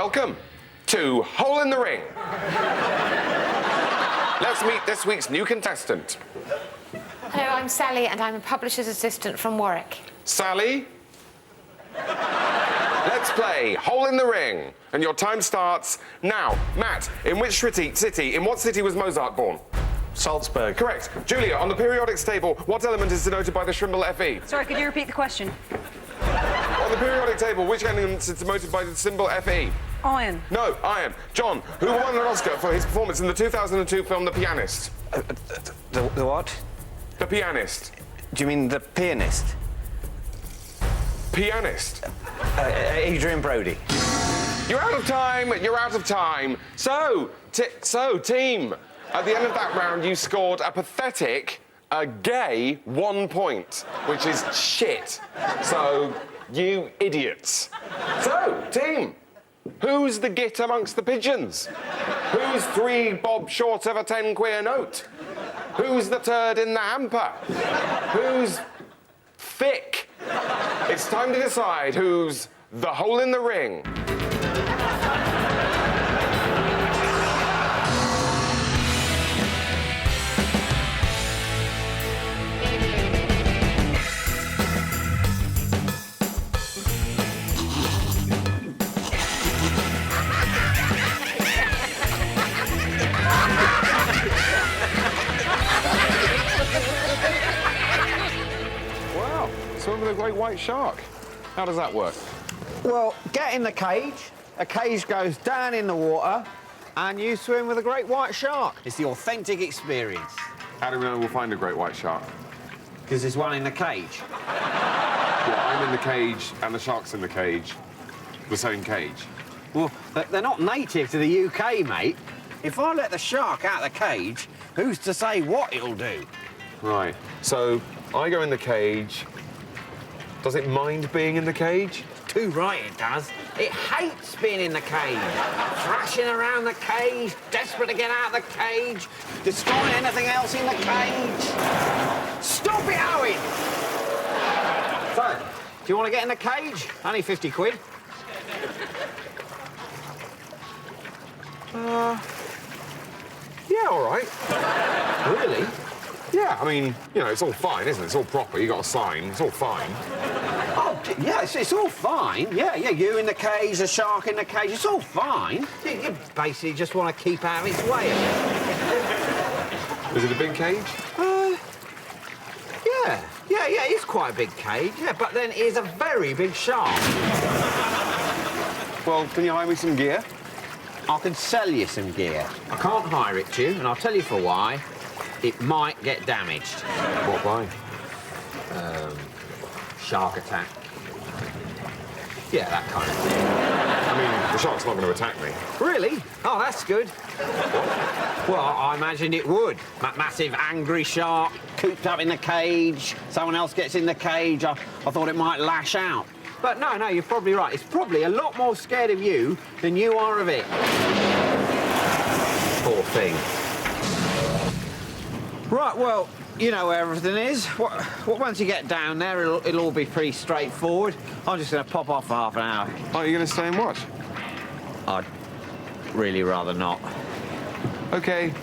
Welcome to Hole in the Ring. Let's meet this week's new contestant. Hello, I'm Sally, and I'm a publisher's assistant from Warwick. Sally, let's play Hole in the Ring. And your time starts now. Matt, in what city was Mozart born? Salzburg. Correct. Julia, on the periodic table, what element is denoted by the symbol Fe? Sorry, could you repeat the question? On the periodic table, which element is denoted by the symbol Fe? Iron. No, iron. John, who won an Oscar for his performance in the 2002 film The Pianist? The what? The Pianist. Do you mean the pianist? Pianist. Adrian Brody. You're out of time. You're out of time. So, team, at the end of that round, you scored a pathetic, gay 1 point, which is shit. So, you idiots. So, team, who's the git amongst the pigeons? Who's 3 bob short of a 10 queer note? Who's the turd in the hamper? Who's thick? It's time to decide who's the hole in the ring. Wow, swim with a great white shark. How does that work? Well, get in the cage. A cage goes down in the water, and you swim with a great white shark. It's the authentic experience. How do we know we'll find a great white shark? Because there's one in the cage. Well, I'm in the cage and the shark's in the cage. The same cage. Well, they're not native to the UK, mate. If I let the shark out of the cage, who's to say what it'll do? Right. So, I go in the cage. Does it mind being in the cage? Too right it does. It hates being in the cage. Thrashing around the cage, desperate to get out of the cage, destroying anything else in the cage. Stop it, Owen! So, do you want to get in the cage? Only 50 quid. Yeah, all right. Really? Yeah, I mean, you know, it's all fine, isn't it? It's all proper. You got a sign. It's all fine. Oh, yeah, it's all fine. Yeah, you in the cage, the shark in the cage, it's all fine. You basically just want to keep out of its way. Is it a big cage? Yeah, it's quite a big cage, yeah, but then it is a very big shark. Well, can you hire me some gear? I can sell you some gear. I can't hire it to you, and I'll tell you for why. It might get damaged. What by? Shark attack. Yeah, that kind of thing. I mean, the shark's not going to attack me. Really? Oh, that's good. Well, I imagined it would. Massive, angry shark, cooped up in the cage. Someone else gets in the cage. I thought it might lash out. But no, you're probably right. It's probably a lot more scared of you than you are of it. Poor thing. Right, well, you know where everything is. Once you get down there, it'll all be pretty straightforward. I'm just going to pop off for half an hour. Oh, you're going to stay and watch? I'd really rather not. OK.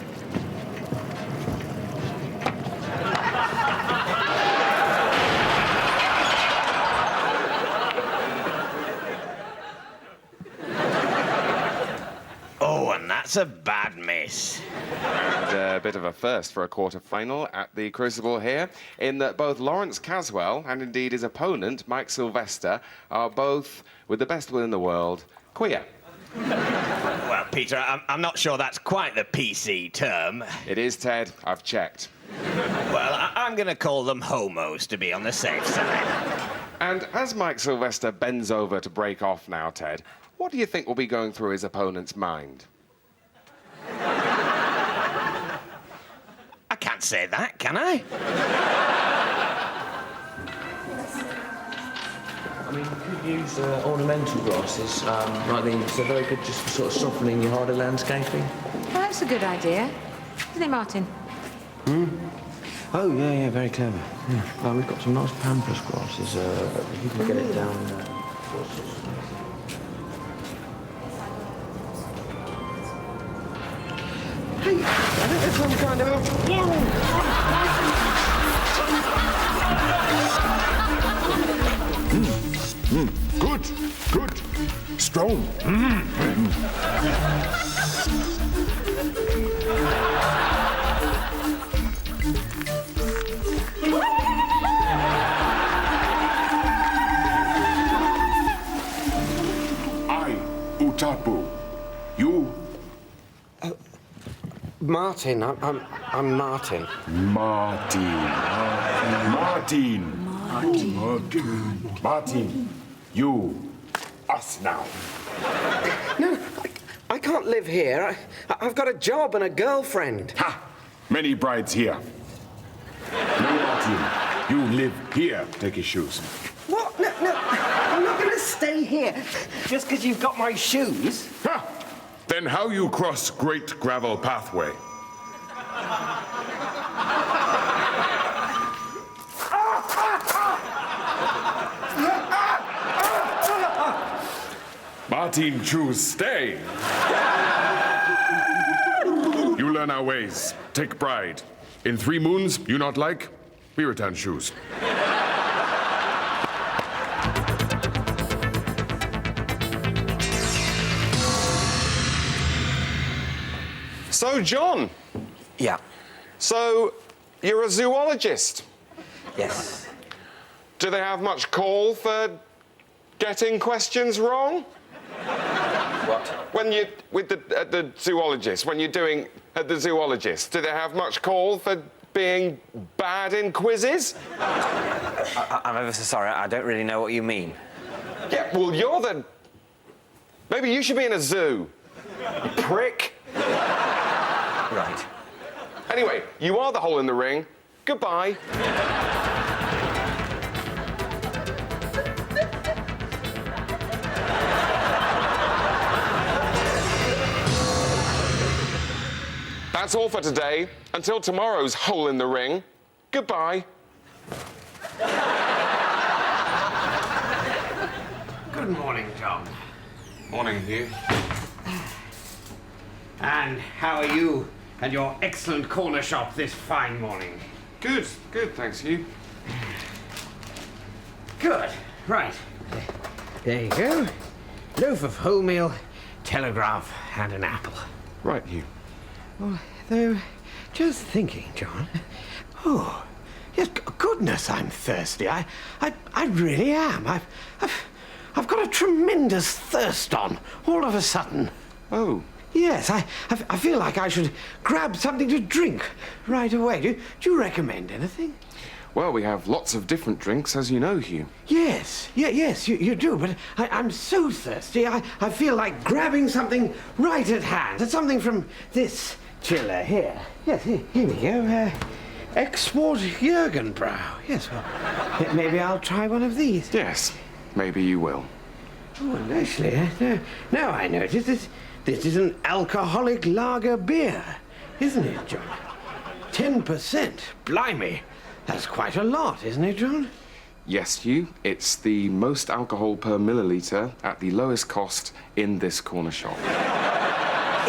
Oh, and that's a bad miss. And a bit of a first for a quarter-final at the Crucible here, in that both Lawrence Caswell and indeed his opponent, Mike Sylvester, are both, with the best will in the world, queer. Well, Peter, I'm not sure that's quite the PC term. It is, Ted. I've checked. Well, I'm going to call them homos to be on the safe side. And as Mike Sylvester bends over to break off now, Ted, what do you think will be going through his opponent's mind? I can't say that, can I? I mean, you could use ornamental grasses like these. They're very good just for sort of softening your harder landscaping. Well, that's a good idea. Isn't it, Martin? Oh, yeah, very clever. Yeah. We've got some nice pampas grasses. You can get it down... I think there's some kind of Good, good. Strong. I, Utapu. You, Martin. I'm Martin. Martin. Martin. You, us now. No, I can't live here. I've got a job and a girlfriend. Ha! Many brides here. No, Martin. You live here. Take your shoes. What? No, I'm not going to stay here just because you've got my shoes. Ha! Then how you cross great gravel pathway? Martin, choose stay. You learn our ways. Take bride. In 3 moons, you not like, we return shoes. So, John, Yeah. so you're a zoologist. Yes. Do they have much call for getting questions wrong? What? When you with the zoologist, when you're doing at the zoologist, do they have much call for being bad in quizzes? I'm ever so sorry. I don't really know what you mean. Yeah, well, you're the. Maybe you should be in a zoo. You prick. Right. Anyway, you are the hole in the ring. Goodbye. That's all for today. Until tomorrow's hole in the ring. Goodbye. Good morning, John. Morning, Hugh. And how are you and your excellent corner shop this fine morning? Good, thanks, Hugh. Good. Right. There you go. Loaf of wholemeal, telegraph, and an apple. Right, Hugh. Well, though, just thinking, John. Oh, yes, goodness, I'm thirsty. I really am. I've got a tremendous thirst on all of a sudden. Oh. Yes, I feel like I should grab something to drink right away. Do you recommend anything? Well, we have lots of different drinks, as you know, Hugh. Yes, you do, but I'm so thirsty, I feel like grabbing something right at hand. Something from this chiller here. Yes, here we go. Export Jürgenbrau. Yes, well, maybe I'll try one of these. Yes, maybe you will. Oh, and actually, now I notice this is an alcoholic lager beer, isn't it, John? 10%. Blimey. That's quite a lot, isn't it, John? Yes, Hugh. It's the most alcohol per milliliter at the lowest cost in this corner shop.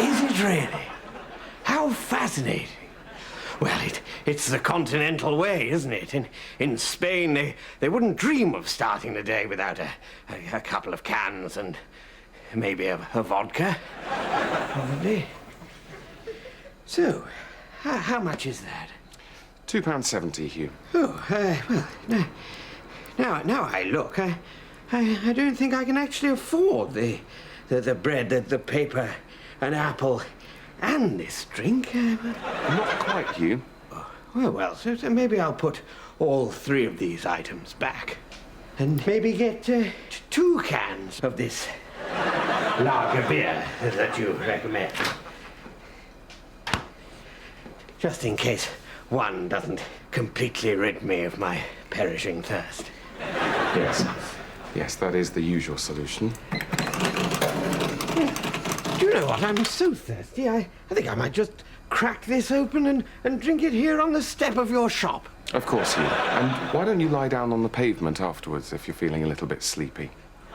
Is it really? How fascinating. Well, it's the continental way, isn't it? In Spain, they wouldn't dream of starting the day without a couple of cans and maybe a vodka. Probably. So, how much is that? £2.70, Hugh. Oh, well, now I look, I don't think I can actually afford the bread, the paper, an apple, and this drink. Not quite, Hugh. Well, so maybe I'll put all 3 of these items back. And maybe get 2 cans of this lager beer that you recommend. Just in case one doesn't completely rid me of my perishing thirst. Yes. Yes, that is the usual solution. Do you know what? I'm so thirsty, I think I might just crack this open and drink it here on the step of your shop. Of course, Hugh. And why don't you lie down on the pavement afterwards if you're feeling a little bit sleepy?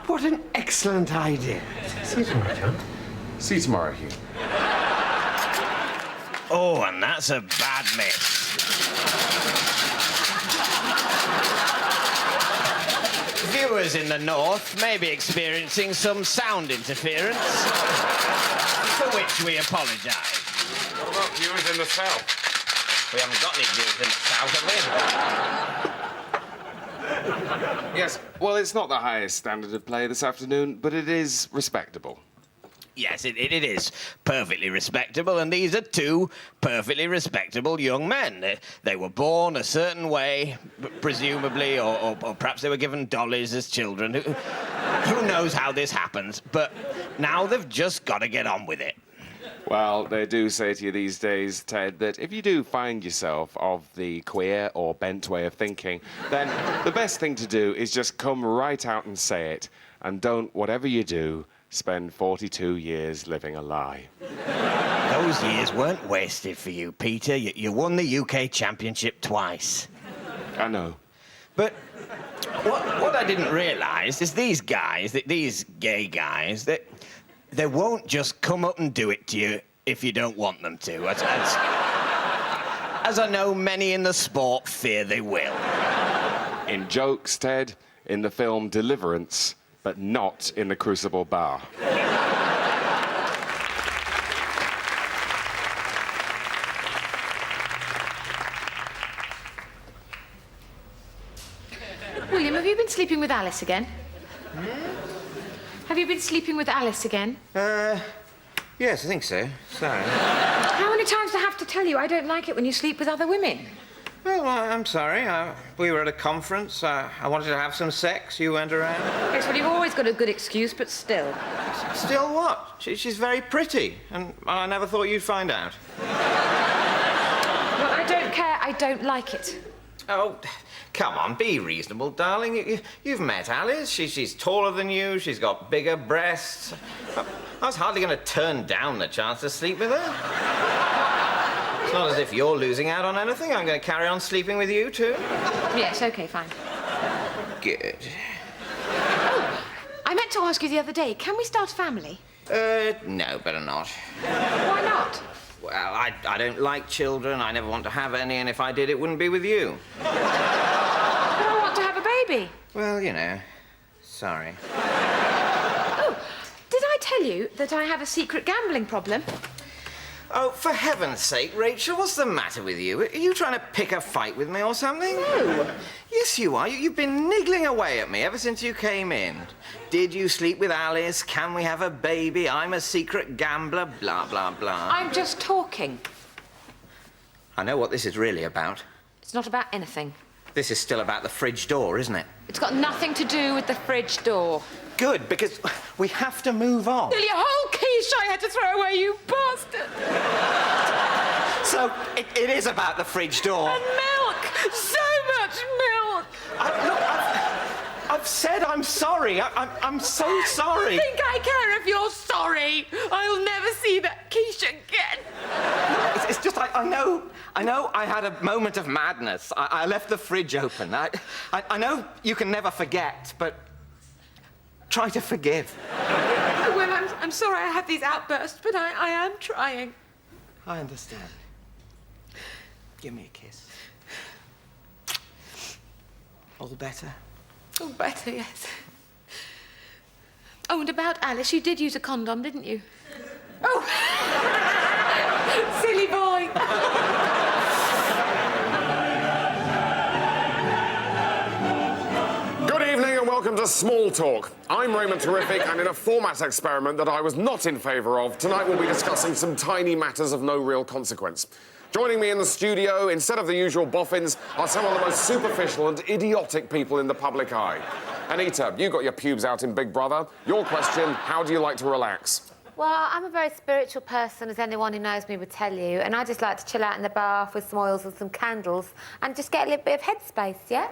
What an excellent idea. See you tomorrow, John. See you tomorrow, Hugh. Oh, and that's a bad miss. Viewers in the north may be experiencing some sound interference, for which we apologise. What about viewers in the south? We haven't got any viewers in the south, have we? Yes, well, it's not the highest standard of play this afternoon, but it is respectable. Yes, it is perfectly respectable, and these are two perfectly respectable young men. They were born a certain way, presumably, or perhaps they were given dollies as children. Who knows how this happens, but now they've just got to get on with it. Well, they do say to you these days, Ted, that if you do find yourself of the queer or bent way of thinking, then the best thing to do is just come right out and say it, and don't, whatever you do, spend 42 years living a lie. Those years weren't wasted for you, Peter. You won the UK Championship twice. I know. But what I didn't realise is these guys, these gay guys, they won't just come up and do it to you if you don't want them to. As I know many in the sport fear they will. In jokes, Ted, in the film Deliverance, but not in the Crucible Bar. William, have you been sleeping with Alice again? Have you been sleeping with Alice again? Yes, I think so. Sorry. How many times do I have to tell you I don't like it when you sleep with other women? Well, I'm sorry. We were at a conference. I wanted to have some sex. You weren't around. Yes, well, you've always got a good excuse, but still. Still what? She's very pretty, and I never thought you'd find out. Well, I don't care. I don't like it. Oh, come on, be reasonable, darling. You've met Alice. She's taller than you. She's got bigger breasts. I was hardly going to turn down the chance to sleep with her. It's not as if you're losing out on anything. I'm going to carry on sleeping with you, too. Yes, OK, fine. Good. Oh, I meant to ask you the other day, can we start a family? No, better not. Why not? Well, I don't like children. I never want to have any, and if I did, it wouldn't be with you. But I want to have a baby. Well, you know, sorry. Oh, did I tell you that I have a secret gambling problem? Oh, for heaven's sake, Rachel, what's the matter with you? Are you trying to pick a fight with me or something? No. Yes, you are. You've been niggling away at me ever since you came in. Did you sleep with Alice? Can we have a baby? I'm a secret gambler, blah, blah, blah. I'm just talking. I know what this is really about. It's not about anything. This is still about the fridge door, isn't it? It's got nothing to do with the fridge door. Good, because we have to move on. Nearly a whole quiche I had to throw away, you bastard! So, it is about the fridge door. And milk! So much milk! I've said I'm sorry. I'm so sorry. I think I care if you're sorry. I'll never see that quiche again. It's just I know I had a moment of madness. I left the fridge open. I know you can never forget, but try to forgive. Well, I'm sorry I have these outbursts, but I am trying. I understand. Give me a kiss. All better? Oh, better, yes. Oh, and about Alice, you did use a condom, didn't you? Oh! Silly boy! Good evening and welcome to Small Talk. I'm Raymond Terrific, and in a format experiment that I was not in favour of, tonight we'll be discussing some tiny matters of no real consequence. Joining me in the studio, instead of the usual boffins, are some of the most superficial and idiotic people in the public eye. Anita, you got your pubes out in Big Brother. Your question, how do you like to relax? Well, I'm a very spiritual person, as anyone who knows me would tell you, and I just like to chill out in the bath with some oils and some candles and just get a little bit of headspace, yeah?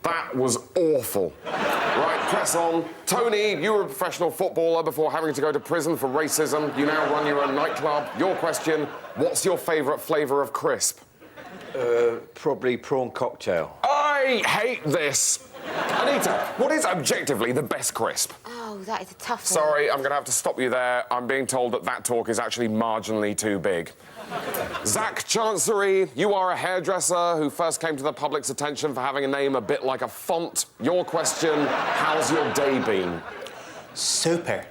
That was awful. Right, press on. Tony, you were a professional footballer before having to go to prison for racism. You now run your own nightclub. Your question, what's your favourite flavour of crisp? Probably prawn cocktail. I hate this. Anita, what is objectively the best crisp? Oh, Oh, that is a tough one. Sorry, I'm going to have to stop you there. I'm being told that that talk is actually marginally too big. Zach Chancery, you are a hairdresser who first came to the public's attention for having a name a bit like a font. Your question, how's your day been? Super.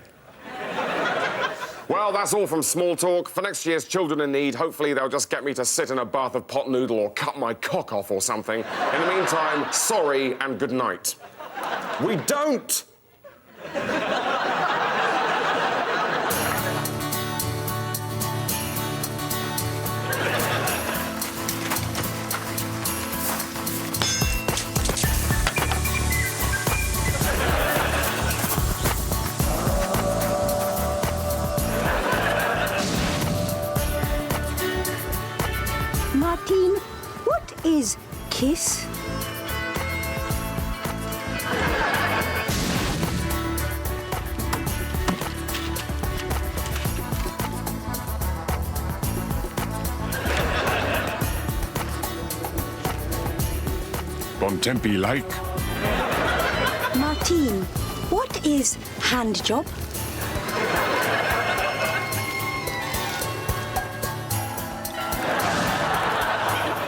Well, that's all from Small Talk. For next year's Children in Need, hopefully they'll just get me to sit in a bath of pot noodle or cut my cock off or something. In the meantime, sorry and good night. We don't! Martine, what is kiss? Bontempi like. Martine, what is hand job?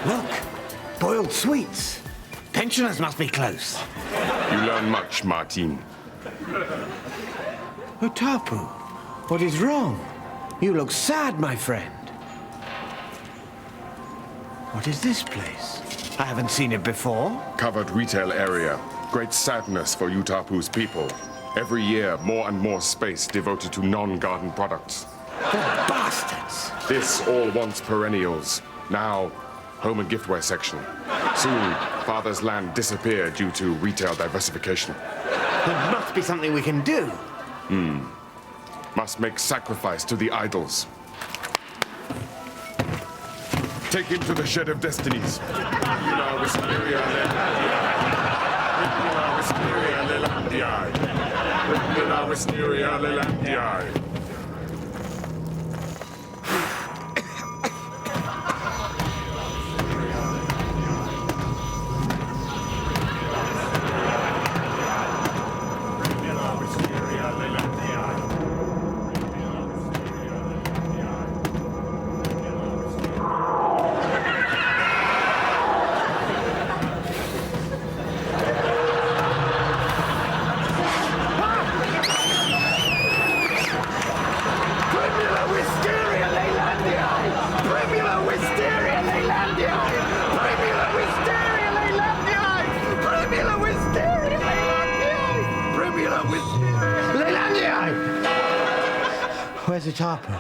Look, boiled sweets. Pensioners must be close. You learn much, Martin. Utapu, what is wrong? You look sad, my friend. What is this place? I haven't seen it before. Covered retail area. Great sadness for Utapu's people. Every year, more and more space devoted to non-garden products. The bastards! This all once perennials. Now, home and giftware section. Soon, father's land disappear due to retail diversification. There must be something we can do. Must make sacrifice to the idols. Take him to the shed of destinies. Where's Utapu?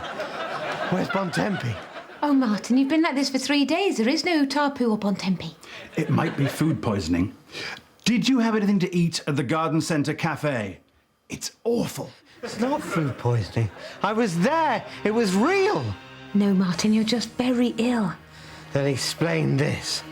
Where's Bontempi? Oh, Martin, you've been like this for 3 days. There is no Utapu or Bontempi. It might be food poisoning. Did you have anything to eat at the Garden Centre Cafe? It's awful. It's not food poisoning. I was there. It was real. No, Martin, you're just very ill. Then explain this.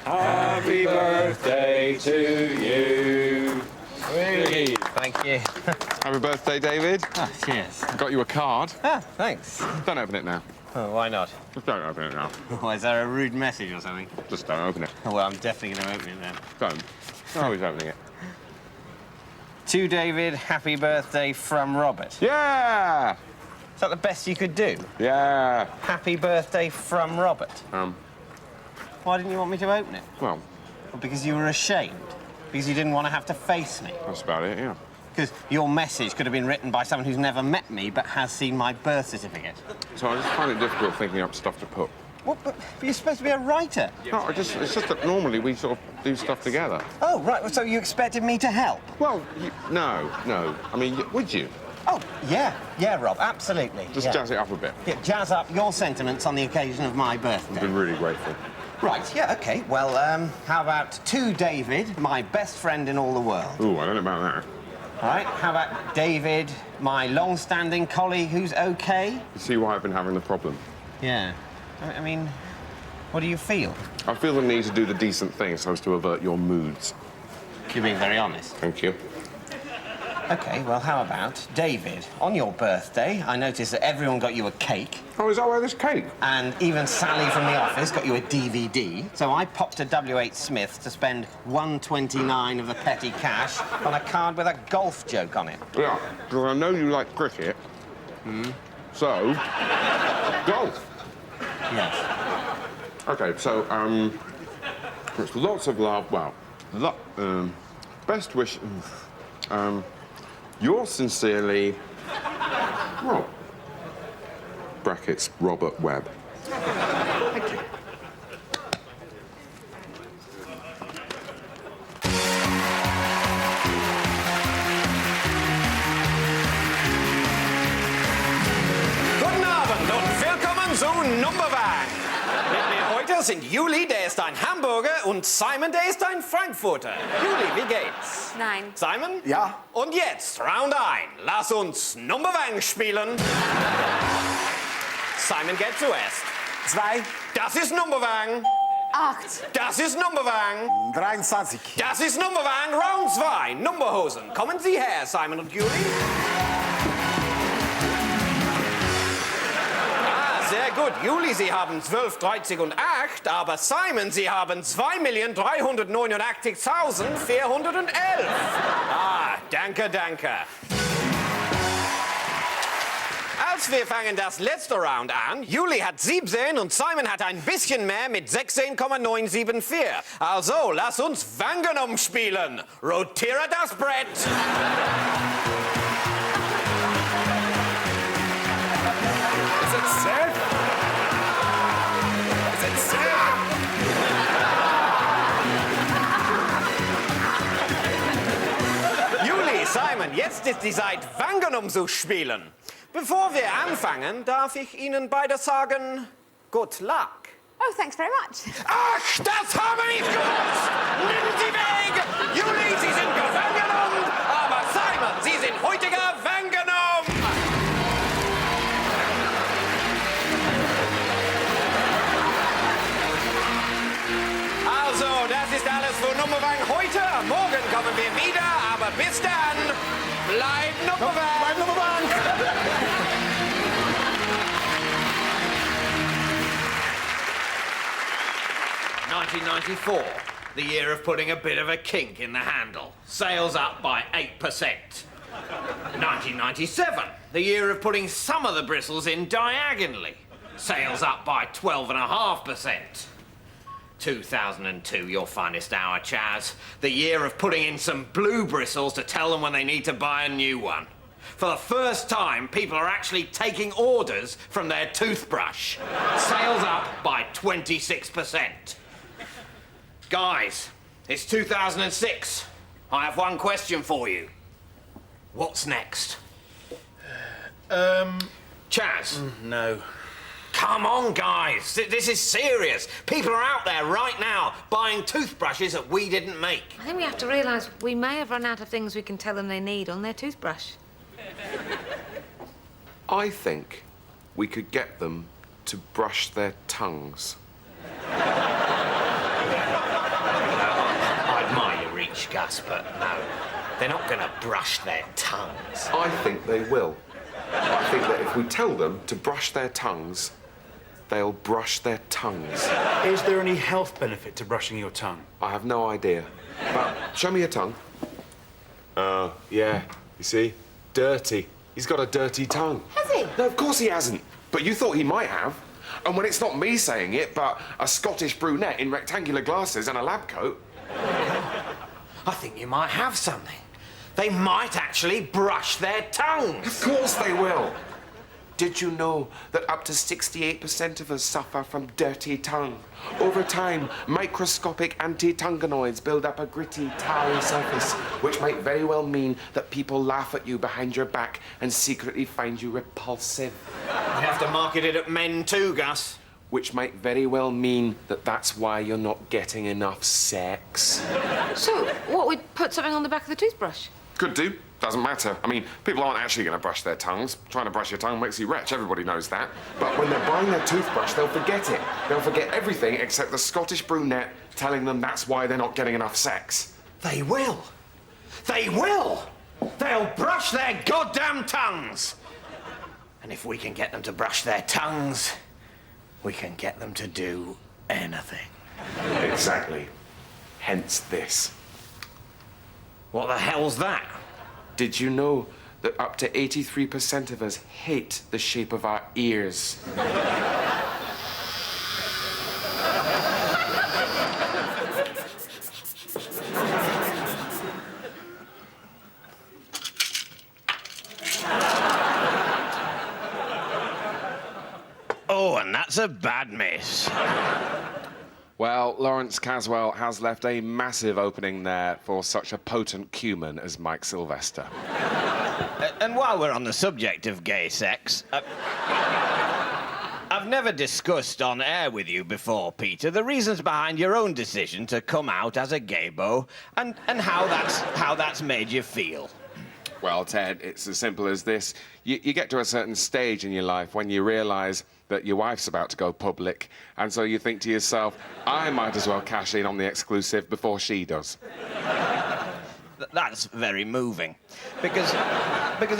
Happy birthday to you. Thank you. Happy birthday, David. Oh, cheers. Got you a card. Ah, thanks. Don't open it now. Oh, why not? Just don't open it now. Why, is there a rude message or something? Just don't open it. Oh, well, I'm definitely going to open it then. Don't. I'm always opening it. To David, happy birthday from Robert. Yeah! Is that the best you could do? Yeah. Happy birthday from Robert. Why didn't you want me to open it? Well, Because you were ashamed? Because you didn't want to have to face me? that's about it, yeah. Because your message could have been written by someone who's never met me but has seen my birth certificate. So I just find it difficult thinking up stuff to put. What? But you're supposed to be a writer. No, it's just that normally we sort of do stuff together. Oh, right. So you expected me to help? Well, no. I mean, would you? Oh, yeah. Yeah, Rob, absolutely. Just jazz it up a bit. Yeah, jazz up your sentiments on the occasion of my birthday. I've been really grateful. Right, yeah, OK. Well, how about to David, my best friend in all the world? Ooh, I don't know about that. All right, how about David, my long-standing colleague who's OK? You see why I've been having the problem? Yeah. I mean, what do you feel? I feel the need to do the decent thing so as to avert your moods. You're being very honest. Thank you. OK, well, how about David? On your birthday, I noticed that everyone got you a cake. Oh, is that why there's cake? And even Sally from the office got you a DVD. So I popped to W.H. Smith to spend $1.29 of the petty cash on a card with a golf joke on it. Yeah, because I know you like cricket. So, golf. Yes. OK, so, it's lots of love. Well, best wish. Yours sincerely. Well, brackets, Robert Webb. Thank you. Guten Abend und willkommen zu Nummerwagen. Mit mir heute sind Juli, der ist ein Hamburger, und Simon, der ist ein Frankfurter. Juli, wie geht's? Nein. Simon? Ja. Und jetzt, Round 1. Lass uns Nummerwagen spielen. Simon geht zuerst. 2, Das ist Nummerwagen. 8. Das ist Nummerwagen. 23. Das ist Nummerwagen. Round 2. Nummerhosen. Kommen Sie her, Simon und Juli. Sehr gut. Juli, Sie haben 12, 13 und 8, aber Simon, Sie haben 2.389.411. Ah, danke, danke. Als wir fangen das letzte Round an, Juli hat 17 und Simon hat ein bisschen mehr mit 16,974. Also, lass uns Wangenom spielen. Rotiere das Brett. Is it safe? Is it safe? Juli, Simon, jetzt ist die Zeit, Wangenom zu spielen. Bevor wir anfangen, darf ich Ihnen beide sagen, good luck. Oh, thanks very much. Ach, das haben wir nicht gewusst! Nehmen Sie weg! Juli, Sie sind gefangen, aber Simon, Sie sind heutiger Wangenom! Also, das ist alles für Nummerwagen heute. Morgen kommen wir wieder, aber bis dann, bleib Nummerwagen! Bleib Nummerwagen! 1994, the year of putting a bit of a kink in the handle. Sales up by 8%. 1997, the year of putting some of the bristles in diagonally. Sales up by 12.5%. 2002, your finest hour, Chaz. The year of putting in some blue bristles to tell them when they need to buy a new one. For the first time, people are actually taking orders from their toothbrush. Sales up by 26%. Guys, it's 2006. I have one question for you. What's next? Chaz? No. Come on, guys. This is serious. People are out there right now buying toothbrushes that we didn't make. I think we have to realise we may have run out of things we can tell them they need on their toothbrush. I think we could get them to brush their tongues. I admire your reach, Gus, but no. They're not going to brush their tongues. I think they will. I think that if we tell them to brush their tongues, they'll brush their tongues. Is there any health benefit to brushing your tongue? I have no idea. But show me your tongue. Oh, yeah. You see? Dirty. He's got a dirty tongue. Has he? No, of course he hasn't. But you thought he might have. And when it's not me saying it, but a Scottish brunette in rectangular glasses and a lab coat. I think you might have something. They might actually brush their tongues. Of course they will. Did you know that up to 68% of us suffer from dirty tongue? Over time, microscopic anti-tongonoids build up a gritty, tarry surface, which might very well mean that people laugh at you behind your back and secretly find you repulsive. You have to market it at men too, Gus. Which might very well mean that that's why you're not getting enough sex. So, what, we'd put something on the back of the toothbrush? Could do. Doesn't matter. I mean, people aren't actually going to brush their tongues. Trying to brush your tongue makes you wretch. Everybody knows that. But when they're buying their toothbrush, they'll forget it. They'll forget everything except the Scottish brunette telling them that's why they're not getting enough sex. They will. They will. They'll brush their goddamn tongues. And if we can get them to brush their tongues, we can get them to do anything. Exactly. Hence this. What the hell's that? Did you know that up to 83% of us hate the shape of our ears? Oh, and that's a bad miss. Well, Lawrence Caswell has left a massive opening there for such a potent cumin as Mike Sylvester. And while we're on the subject of gay sex, I've never discussed on air with you before, Peter, the reasons behind your own decision to come out as a gaybo and how that's made you feel. Well, Ted, it's as simple as this. You get to a certain stage in your life when you realise that your wife's about to go public, and so you think to yourself, I might as well cash in on the exclusive before she does. That's very moving. Because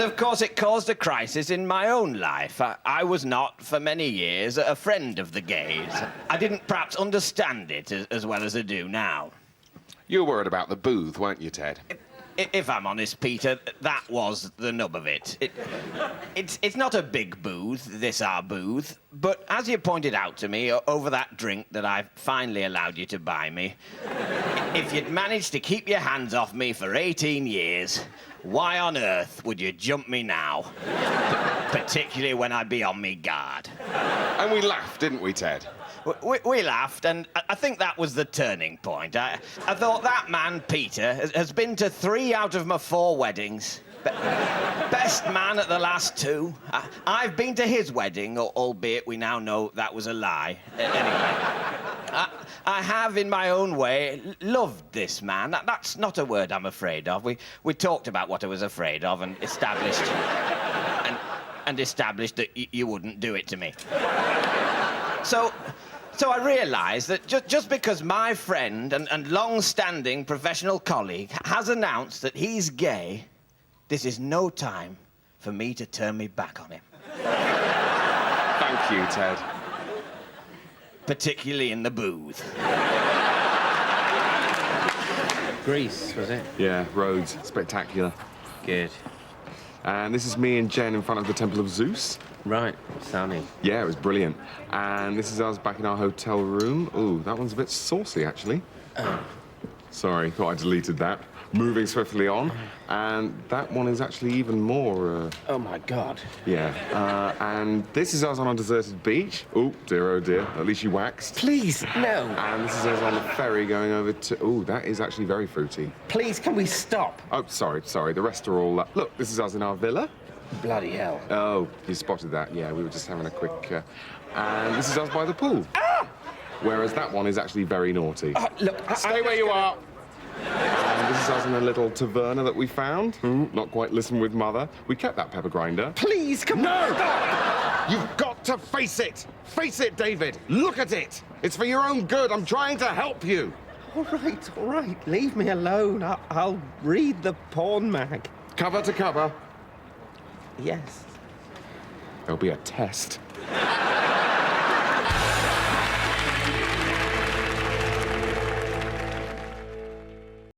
of course it caused a crisis in my own life. I was not, for many years, a friend of the gays. I didn't perhaps understand it as well as I do now. You were worried about the booth, weren't you, Ted? If I'm honest, Peter, that was the nub of it. It's not a big booth, this our booth, but as you pointed out to me over that drink that I finally allowed you to buy me, if you'd managed to keep your hands off me for 18 years, why on earth would you jump me now? Particularly when I'd be on me guard. And we laughed, didn't we, Ted? We laughed, and I think that was the turning point. I thought that man, Peter, has been to 3 out of my 4 weddings. Best man at the last 2. I've been to his wedding, albeit we now know that was a lie. Anyway, I have, in my own way, loved this man. That's not a word I'm afraid of. We talked about what I was afraid of and established... and established that you wouldn't do it to me. So I realised that just because my friend and long-standing professional colleague has announced that he's gay, this is no time for me to turn me back on him. Thank you, Ted. Particularly in the booth. Greece, was it? Yeah, Rhodes. Spectacular. Good. And this is me and Jen in front of the Temple of Zeus. Right, sunny. Yeah, it was brilliant. And this is us back in our hotel room. Ooh, that one's a bit saucy, actually. Oh. Sorry, thought I deleted that. Moving swiftly on. And that one is actually even more, Oh, my God. Yeah. And this is us on a deserted beach. Ooh, dear, oh, dear. At least you waxed. Please, no. And this is us on the ferry going over to... Ooh, that is actually very fruity. Please, can we stop? Oh, sorry. The rest are all... Look, this is us in our villa. Bloody hell. Oh, you spotted that. Yeah, we were just having a quick... And this is us by the pool. Ah! Whereas that one is actually very naughty. Look, Stay where you are. And this is us in a little taverna that we found. Not quite listen with Mother. We kept that pepper grinder. Please, come on. No! You've got to face it. Face it, David. Look at it. It's for your own good. I'm trying to help you. All right. Leave me alone. I'll read the porn mag. Cover to cover. Yes. There'll be a test.